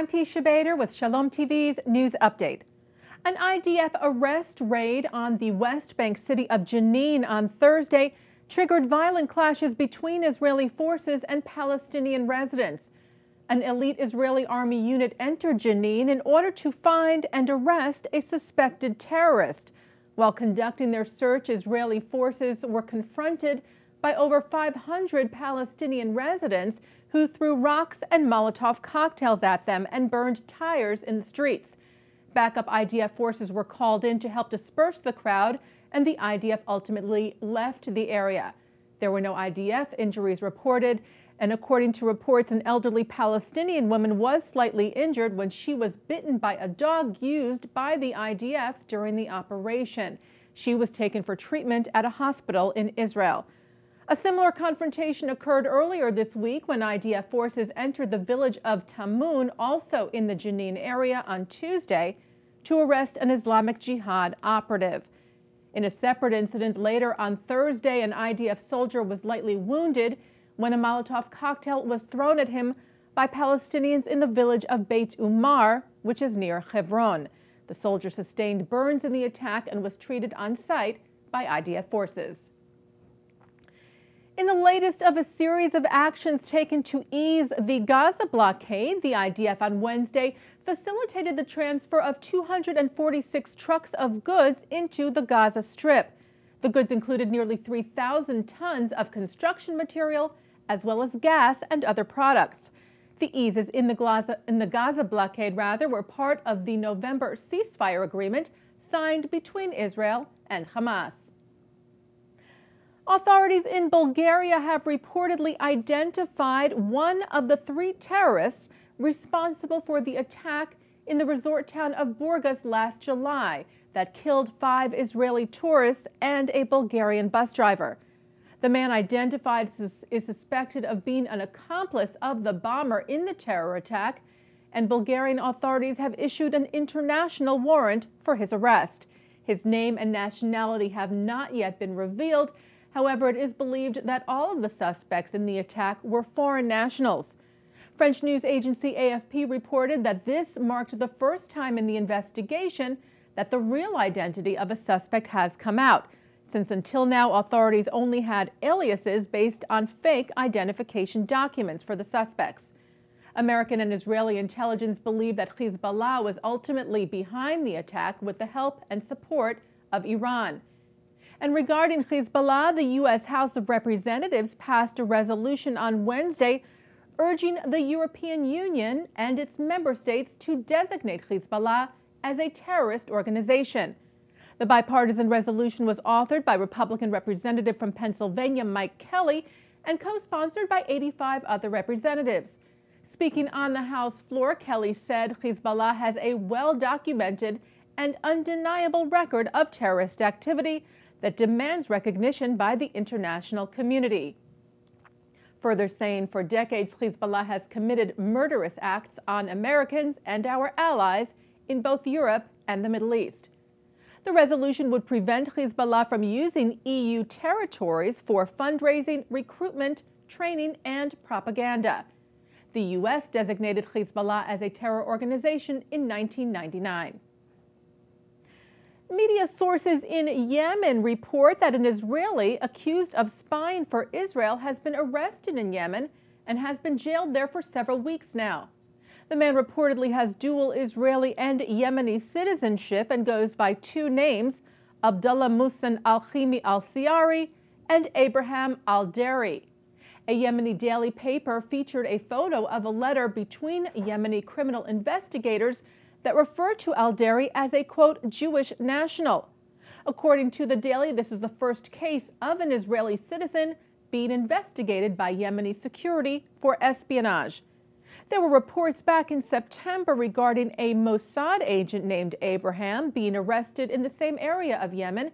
I'm Teisha with Shalom TV's News Update. An IDF arrest raid on the West Bank city of Jenin on Thursday triggered violent clashes between Israeli forces and Palestinian residents. An elite Israeli army unit entered Jenin in order to find and arrest a suspected terrorist. While conducting their search, Israeli forces were confronted by over 500 Palestinian residents who threw rocks and Molotov cocktails at them and burned tires in the streets. Backup IDF forces were called in to help disperse the crowd, and the IDF ultimately left the area. There were no IDF injuries reported, and according to reports, an elderly Palestinian woman was slightly injured when she was bitten by a dog used by the IDF during the operation. She was taken for treatment at a hospital in Israel. A similar confrontation occurred earlier this week when IDF forces entered the village of Tamun, also in the Jenin area, on Tuesday to arrest an Islamic Jihad operative. In a separate incident later on Thursday, an IDF soldier was lightly wounded when a Molotov cocktail was thrown at him by Palestinians in the village of Beit Umar, which is near Hebron. The soldier sustained burns in the attack and was treated on site by IDF forces. In the latest of a series of actions taken to ease the Gaza blockade, the IDF on Wednesday facilitated the transfer of 246 trucks of goods into the Gaza Strip. The goods included nearly 3,000 tons of construction material, as well as gas and other products. The eases in the Gaza blockade were part of the November ceasefire agreement signed between Israel and Hamas. Authorities in Bulgaria have reportedly identified one of the 3 terrorists responsible for the attack in the resort town of Burgas last July that killed 5 Israeli tourists and a Bulgarian bus driver. The man identified is suspected of being an accomplice of the bomber in the terror attack, and Bulgarian authorities have issued an international warrant for his arrest. His name and nationality have not yet been revealed. However, it is believed that all of the suspects in the attack were foreign nationals. French news agency AFP reported that this marked the first time in the investigation that the real identity of a suspect has come out, since until now authorities only had aliases based on fake identification documents for the suspects. American and Israeli intelligence believe that Hezbollah was ultimately behind the attack with the help and support of Iran. And regarding Hezbollah, the U.S. House of Representatives passed a resolution on Wednesday urging the European Union and its member states to designate Hezbollah as a terrorist organization. The bipartisan resolution was authored by Republican Representative from Pennsylvania Mike Kelly and co-sponsored by 85 other representatives. Speaking on the House floor, Kelly said Hezbollah has a well-documented and undeniable record of terrorist activity that demands recognition by the international community. Further saying, for decades, Hezbollah has committed murderous acts on Americans and our allies in both Europe and the Middle East. The resolution would prevent Hezbollah from using EU territories for fundraising, recruitment, training, and propaganda. The U.S. designated Hezbollah as a terror organization in 1999. Media sources in Yemen report that an Israeli accused of spying for Israel has been arrested in Yemen and has been jailed there for several weeks now. The man reportedly has dual Israeli and Yemeni citizenship and goes by 2 names, Abdullah Muhsin al-Khimi al-Siari and Abraham al-Dari. A Yemeni daily paper featured a photo of a letter between Yemeni criminal investigators that referred to al-Dari as a, quote, Jewish national. According to the Daily, this is the first case of an Israeli citizen being investigated by Yemeni security for espionage. There were reports back in September regarding a Mossad agent named Abraham being arrested in the same area of Yemen.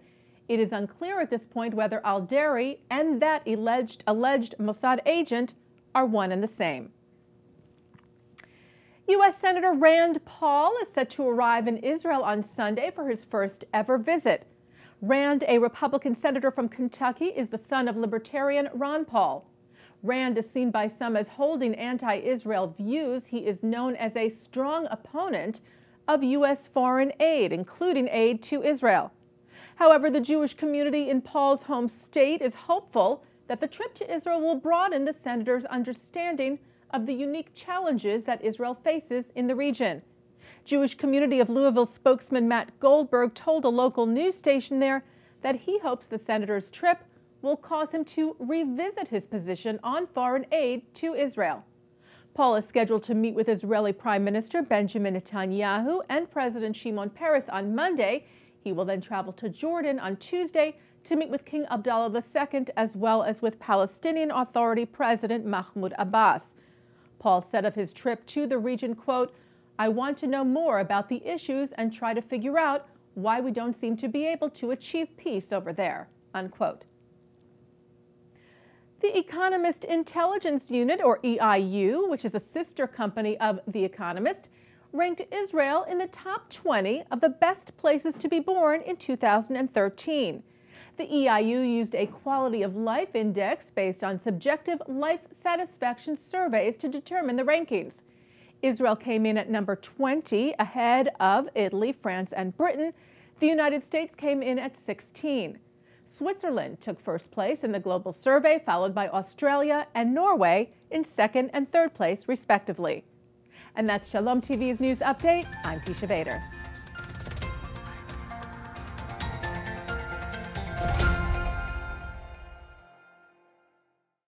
It is unclear at this point whether al-Dari and that alleged Mossad agent are one and the same. U.S. Senator Rand Paul is set to arrive in Israel on Sunday for his first ever visit. Rand, a Republican senator from Kentucky, is the son of Libertarian Ron Paul. Rand is seen by some as holding anti-Israel views. He is known as a strong opponent of U.S. foreign aid, including aid to Israel. However, the Jewish community in Paul's home state is hopeful that the trip to Israel will broaden the senator's understanding of the unique challenges that Israel faces in the region. Jewish Community of Louisville spokesman Matt Goldberg told a local news station there that he hopes the senator's trip will cause him to revisit his position on foreign aid to Israel. Paul is scheduled to meet with Israeli Prime Minister Benjamin Netanyahu and President Shimon Peres on Monday. He will then travel to Jordan on Tuesday to meet with King Abdullah II as well as with Palestinian Authority President Mahmoud Abbas. Paul said of his trip to the region, quote, "I want to know more about the issues and try to figure out why we don't seem to be able to achieve peace over there," unquote. The Economist Intelligence Unit, or EIU, which is a sister company of The Economist, ranked Israel in the top 20 of the best places to be born in 2013. The EIU used a quality of life index based on subjective life satisfaction surveys to determine the rankings. Israel came in at number 20, ahead of Italy, France, and Britain. The United States came in at 16. Switzerland took first place in the global survey, followed by Australia and Norway in second and third place, respectively. And that's Shalom TV's news update. I'm Teisha Vader.